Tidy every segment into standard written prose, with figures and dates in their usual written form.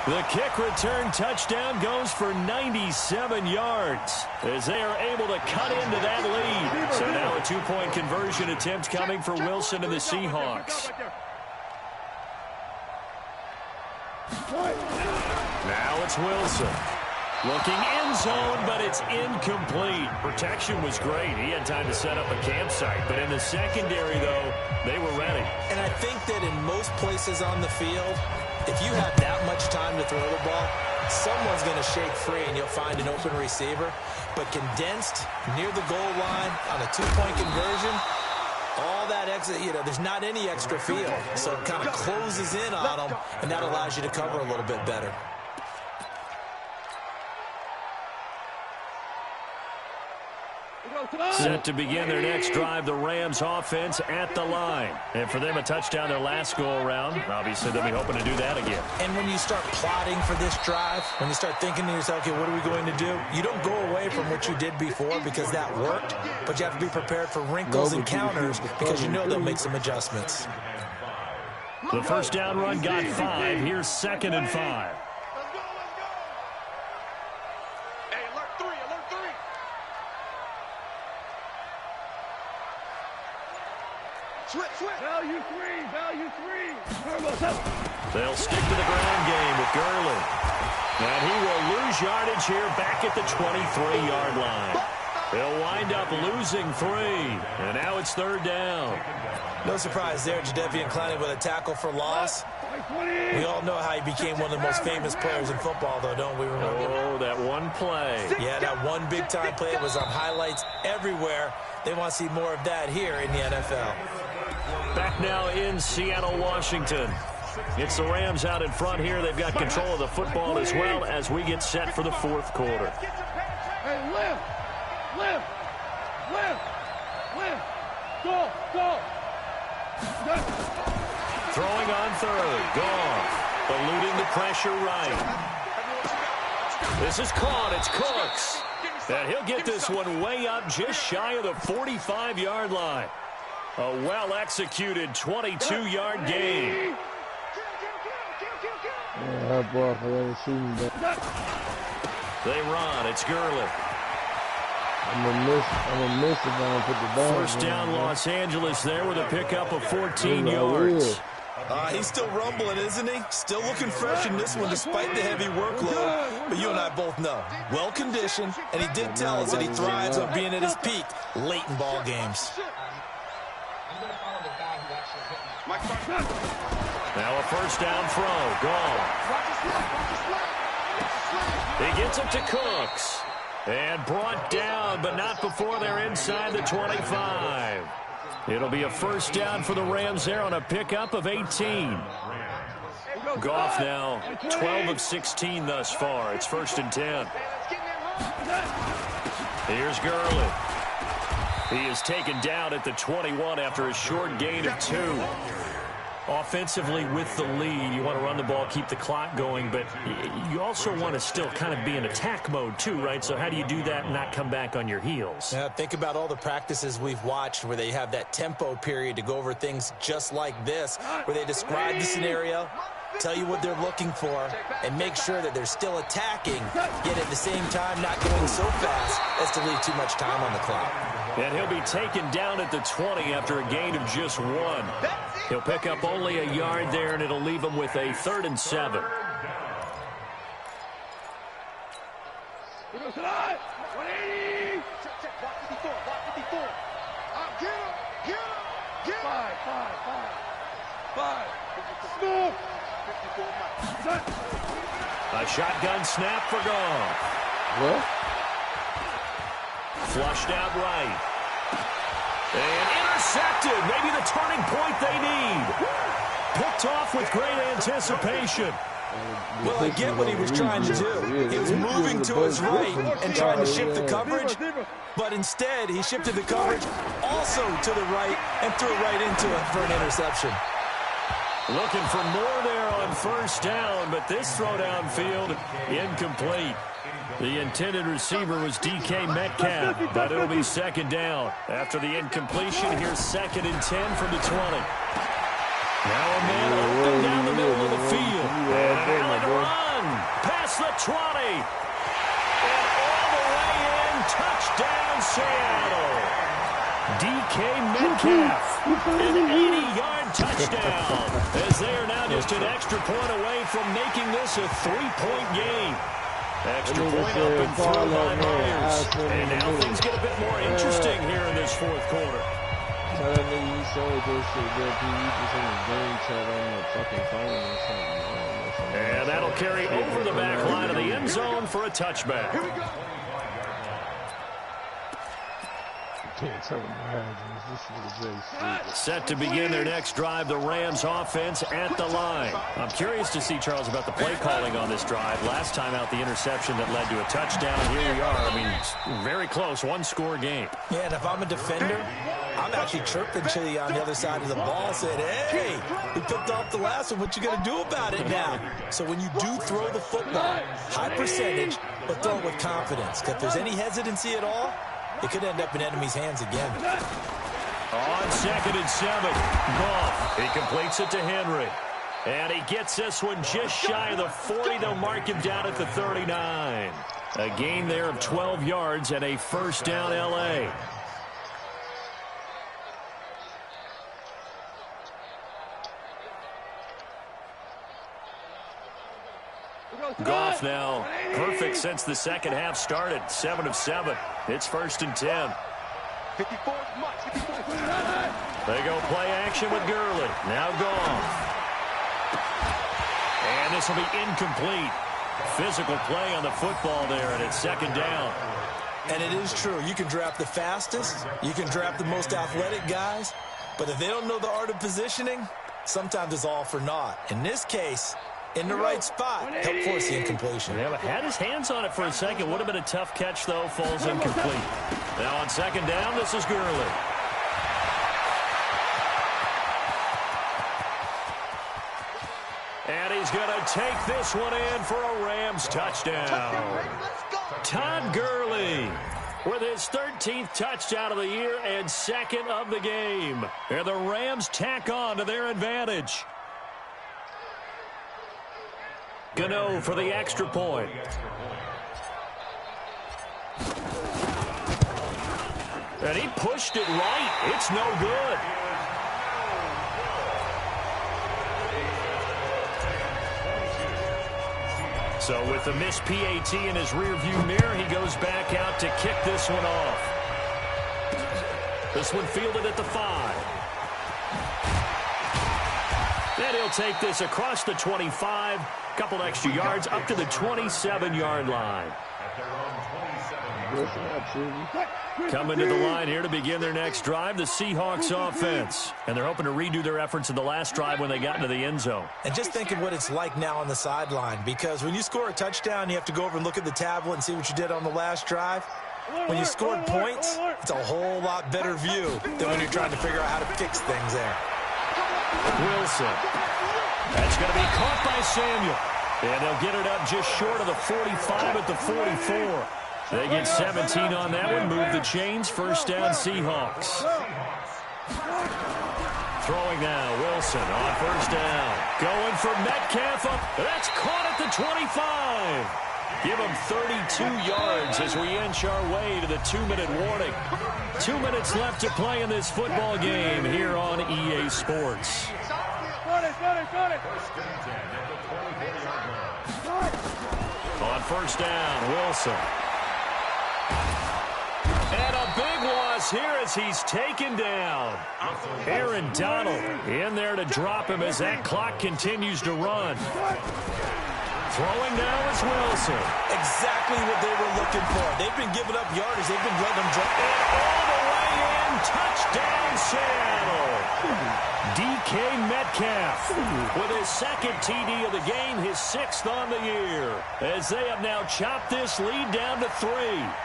The kick return touchdown goes for 97 yards as they are able to cut into that lead. So now a two-point conversion attempt coming for Wilson and the Seahawks. Now it's Wilson. Looking end zone, but it's incomplete. Protection was great. He had time to set up a campsite. But in the secondary, though, they were ready. And I think that in most places on the field, if you have that much time to throw the ball, someone's going to shake free and you'll find an open receiver. But condensed near the goal line on a two-point conversion, all that extra, there's not any extra field. So it kind of closes in on them, and that allows you to cover a little bit better. Set to begin their next drive, the Rams offense at the line. And for them, a touchdown their last go-around. Obviously, they'll be hoping to do that again. And when you start plotting for this drive, when you start thinking to yourself, okay, what are we going to do? You don't go away from what you did before because that worked, but you have to be prepared for wrinkles and counters because you know they'll make some adjustments. The first down run got 5. Here's 2nd and 5. Value three. They'll stick to the ground game with Gurley. And he will lose yardage here back at the 23-yard line. They'll wind up losing 3. And now it's 3rd down. No surprise there, Jadeveon Clowney with a tackle for loss. We all know how he became one of the most famous players in football, though, don't we remember? Oh, that one play. Yeah, that one big-time play was on highlights everywhere. They want to see more of that here in the NFL. Back now in Seattle, Washington. It's the Rams out in front here. They've got control of the football as well as we get set for the 4th quarter. Hey, lift. Go. Throwing on 3rd. Goff. Eluding the pressure right. This is caught. It's Cooks. And he'll get this one way up just shy of the 45-yard line. A well-executed 22-yard gain. They run. It's Gurley. I'm gonna miss if I don't put the ball. First down, Los Angeles there with a pickup of 14 yards. He's still rumbling, isn't he? Still looking fresh in this one despite the heavy workload. But you and I both know, well-conditioned, and he did tell us that he thrives on being at his peak late in ball games. Now a first down throw. Gone. He gets it to Cooks. And brought down, but not before they're inside the 25. It'll be a first down for the Rams there on a pickup of 18. Goff now 12 of 16 thus far. It's 1st and 10. Here's Gurley. He is taken down at the 21 after a short gain of 2. Offensively with the lead, you want to run the ball, keep the clock going, but you also want to still kind of be in attack mode too, right? So how do you do that and not come back on your heels? Yeah, think about all the practices we've watched where they have that tempo period to go over things just like this, where they describe the scenario, tell you what they're looking for, and make sure that they're still attacking, yet at the same time not going so fast as to leave too much time on the clock. And he'll be taken down at the 20 after a gain of just 1. He'll pick up only a yard there, and it'll leave him with a 3rd and 7. A shotgun snap for Goff. What? Flushed out right. And intercepted. Maybe the turning point they need. Picked off with great anticipation. Well, I get what he was trying to do. He was moving to his right and trying to shift the coverage, but instead he shifted the coverage also to the right and threw it right into it for an interception. Looking for more there on first down, but this throw downfield incomplete. The intended receiver was DK Metcalf, but it'll be 2nd down. After the incompletion, here's 2nd and 10 from the 20. Now a man open down the middle of the field. And an alley to run. 20. And all the way in. Touchdown, Seattle. DK Metcalf, an 80-yard touchdown, as they are now just an extra point away from making this a 3-point game. Extra point up and through by Myers. And now things get a bit more interesting here in this fourth quarter. Tell that nigga you sold your shit, bro. You just in the game chat on the fucking phone or something. And that'll carry over the back line of the end zone for a touchback. Here we go. Can't tell them this is Set to begin their next drive, the Rams offense at the line. I'm curious to see, Charles, about the play calling on this drive. Last time out, the interception that led to a touchdown, and here we are. I mean, very close, one-score game. Yeah, and if I'm a defender, I'm actually chirping to you on the other side of the ball, saying, hey, we picked off the last one. What you going to do about it now? So when you do throw the football, high percentage, but throw it with confidence. If there's any hesitancy at all, it could end up in enemy's hands again. On 2nd and 7, Goff. He completes it to Henry. And he gets this one just shy of the 40. They'll mark him down at the 39. A gain there of 12 yards and a first down L.A. Goff now perfect since the second half started. 7 of 7. It's 1st and 10. 54 much. They go play action with Gurley. Now Goff. And this will be incomplete. Physical play on the football there, and it's 2nd down. And it is true. You can draft the fastest. You can draft the most athletic guys. But if they don't know the art of positioning, sometimes it's all for naught. In this case, in the right spot, help force the incompletion. Yeah, but had his hands on it for a second. Would have been a tough catch, though. Falls incomplete. Now on 2nd down, this is Gurley. And he's going to take this one in for a Rams touchdown. Todd Gurley with his 13th touchdown of the year and 2nd of the game. And the Rams tack on to their advantage. Gano for the extra point. And he pushed it right. It's no good. So with the missed PAT in his rearview mirror, he goes back out to kick this one off. This one fielded at the 5. And he'll take this across the 25. Couple extra yards up to the 27-yard line. Coming to the line here to begin their next drive, the Seahawks offense. And they're hoping to redo their efforts in the last drive when they got into the end zone. And just think of what it's like now on the sideline, because when you score a touchdown, you have to go over and look at the tablet and see what you did on the last drive. When you scored points, it's a whole lot better view than when you're trying to figure out how to fix things there. Wilson. That's going to be caught by Samuel. And they'll get it up just short of the 45 at the 44. They get 17 on that one. Move the chains. First down, Seahawks. Throwing now, Wilson on first down. Going for Metcalf up. That's caught at the 25. Give him 32 yards as we inch our way to the 2-minute warning. 2 minutes left to play in this football game here on EA Sports. On first down, Wilson. And a big loss here as he's taken down. Aaron Donald in there to drop him as that clock continues to run. Throwing now is Wilson. Exactly what they were looking for. They've been giving up yardage. They've been letting them drop. And all the way in. Touchdown, Seattle. DK Metcalf with his 2nd TD of the game, his 6th on the year. As they have now chopped this lead down to 3.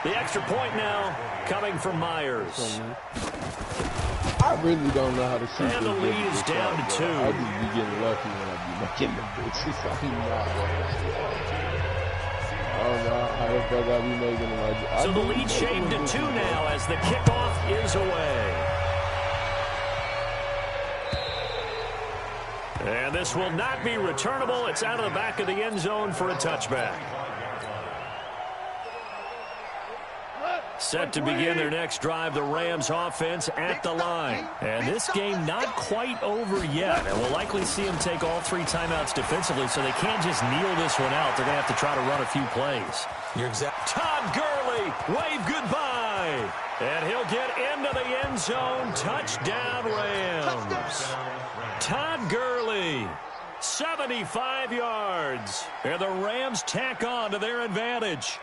The extra point now coming from Myers. I really don't know how to shoot. And the lead is down to 2. I just be getting lucky when I be making the bitches. I'm not. I don't know how the fuck I be making them. So the lead shaved to 2 now as the kickoff is away. And this will not be returnable. It's out of the back of the end zone for a touchback. Set to begin their next drive, the Rams offense at the line. And this game not quite over yet. And we'll likely see them take all 3 timeouts defensively, so they can't just kneel this one out. They're going to have to try to run a few plays. You're exact. Todd Gurley, wave goodbye. And he'll get into the end zone. Touchdown, Rams. Todd Gurley, 75 yards. And the Rams tack on to their advantage.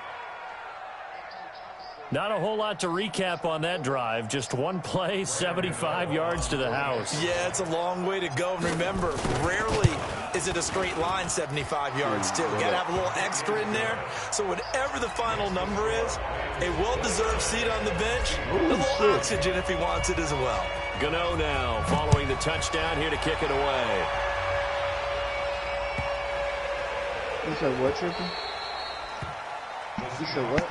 Not a whole lot to recap on that drive. Just one play, 75 yards to the house. Yeah, it's a long way to go. And remember, rarely is it a straight line 75 yards, too. Got to have a little extra in there. So whatever the final number is, a well-deserved seat on the bench, a little oxygen if he wants it as well. Gano now following the touchdown here to kick it away. You said what, Trippy? You said what?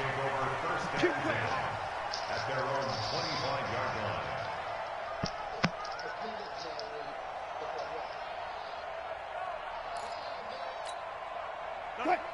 Two plays at their own 25-yard line.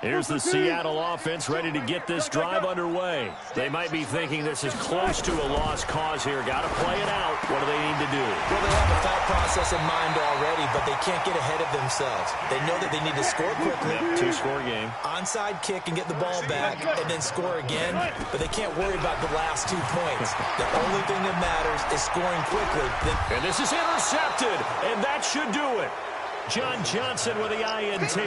Here's the Seattle offense ready to get this drive underway. They might be thinking this is close to a lost cause here. Got to play it out. What do they need to do? Well, they have a thought process in mind already, but they can't get ahead of themselves. They know that they need to score quickly. Yep, 2-score game. Onside kick and get the ball back and then score again, but they can't worry about the last 2 points. The only thing that matters is scoring quickly. And this is intercepted, and that should do it. John Johnson with the INT.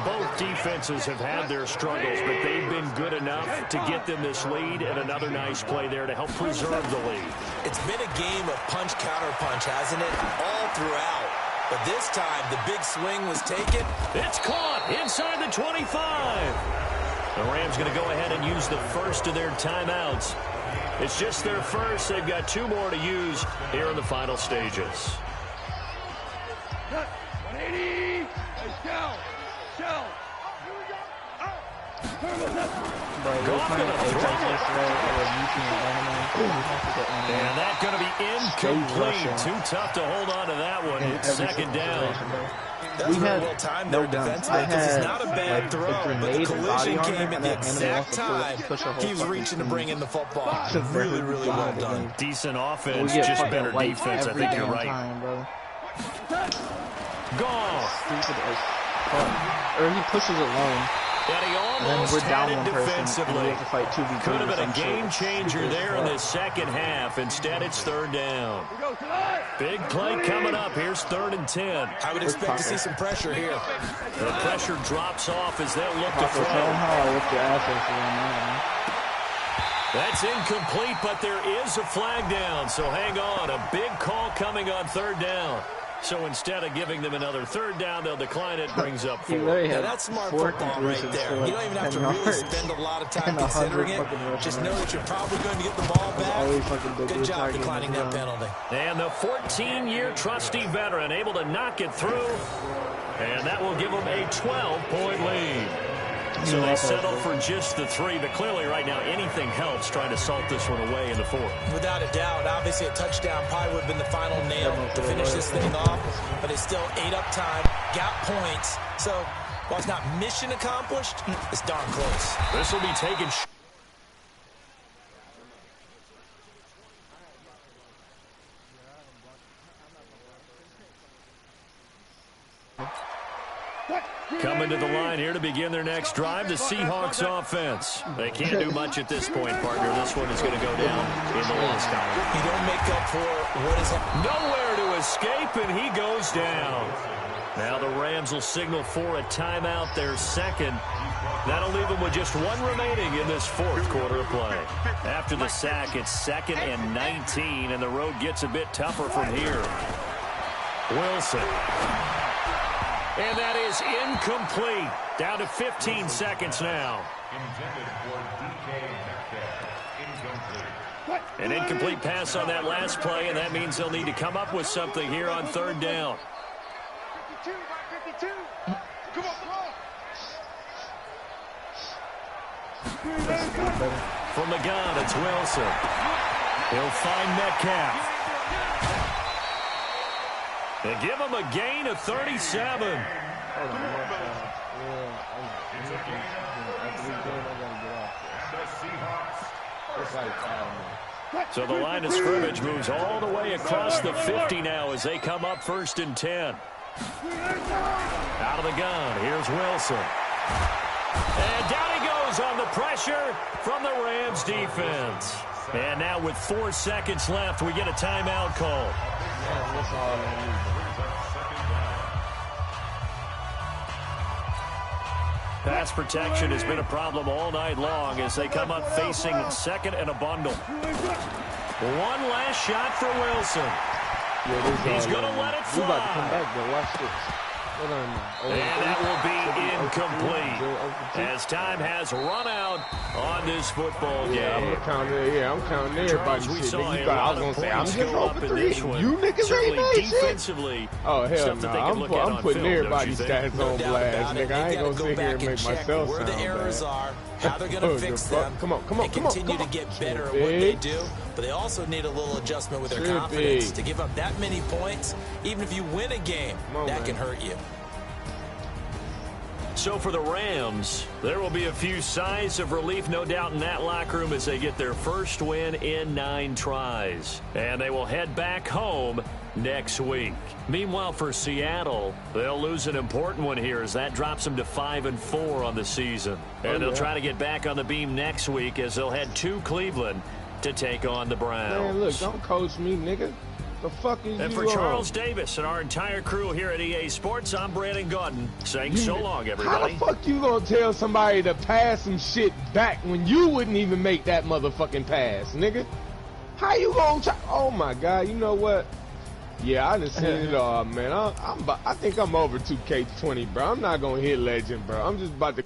Both defenses have had their struggles, but they've been good enough to get them this lead, and another nice play there to help preserve the lead. It's been a game of punch-counter-punch, hasn't it? All throughout. But this time, the big swing was taken. It's caught inside the 25. The Rams going to go ahead and use the first of their timeouts. It's just their first. They've got 2 more to use here in the final stages. 180. Shell. And that's going to be incomplete. Too tough to hold on to that one. It's second down. That's really well timed there defensively because it's not a bad throw, but the collision came at the exact time he was reaching to bring in the football. Really, really well done. Decent offense, just better defense. I think you're right. Goff. Or he pushes it long. And he almost we're down had one it defensively. Person, we have to fight 2v2. Could have been a game changer there in the second half. Instead, it's third down. Big play coming up. Here's 3rd and 10. I would expect to see some pressure here. The pressure drops off as they'll look to throw. That's incomplete, but there is a flag down. So hang on. A big call coming on 3rd down. So instead of giving them another 3rd down, they'll decline it. Brings up 4. Yeah, that's smart football right there. You don't even have to really spend a lot of time considering it. Just know that you're probably going to get the ball back. Good job declining that penalty. And the 14-year trusty veteran able to knock it through. And that will give them a 12-point lead. So they settle for just the 3, but clearly right now anything helps trying to salt this one away in the 4th. Without a doubt, obviously a touchdown probably would have been the final nail to finish this thing off, but it's still 8 up time, got points. So while it's not mission accomplished, it's darn close. This will be taken. Coming to the line here to begin their next drive, the Seahawks offense. They can't do much at this point, partner. This one is going to go down in the loss column. You don't make up for what is nowhere to escape, and he goes down. Now the Rams will signal for a timeout, their second. That'll leave them with just 1 remaining in this 4th quarter of play. After the sack, it's 2nd and 19, and the road gets a bit tougher from here. Wilson. And that is incomplete. Down to 15 seconds now. An incomplete pass on that last play, and that means they'll need to come up with something here on 3rd down. 52. Come on. From the gun, it's Wilson. He'll find Metcalf. They give him a gain of 37. Somebody foul me. So the line of scrimmage moves all the way across the 50 now as they come up 1st and 10. Out of the gun, here's Wilson. And down he goes on the pressure from the Rams defense. And now with 4 seconds left, we get a timeout call. Man, that's all I need. Pass protection has been a problem all night long as they come up facing 2nd and a bundle. One last shot for Wilson. Yeah, he's going to let it fly. We about to come back, but watch this. Hold on now. And that will be incomplete as time has run out on this football game. I'm counting everybody. We saw I was going to say, I'm just open 3. You niggas ain't made defensively. Oh, hell no. I'm putting everybody's stats on blast, nigga. I ain't going to sit here and make myself where the errors are, how they're going to fix them, and continue to get better at what they do. But they also need a little adjustment with their confidence. To give up that many points, even if you win a game, that can hurt you. So for the Rams, there will be a few sighs of relief, no doubt, in that locker room as they get their first win in 9 tries. And they will head back home next week. Meanwhile, for Seattle, they'll lose an important one here as that drops them to 5-4 on the season. And they'll try to get back on the beam next week as they'll head to Cleveland to take on the Browns. Man, look, don't coach me, nigga. The fuck is and for Charles Davis and our entire crew here at EA Sports, I'm Brandon Gordon saying so long, everybody. How the fuck you gonna tell somebody to pass some shit back when you wouldn't even make that motherfucking pass, nigga? How you gonna try? Oh my God, you know what? Yeah, I done seen it all, man. I think I'm over 2K20, bro. I'm not gonna hit legend, bro. I'm just about to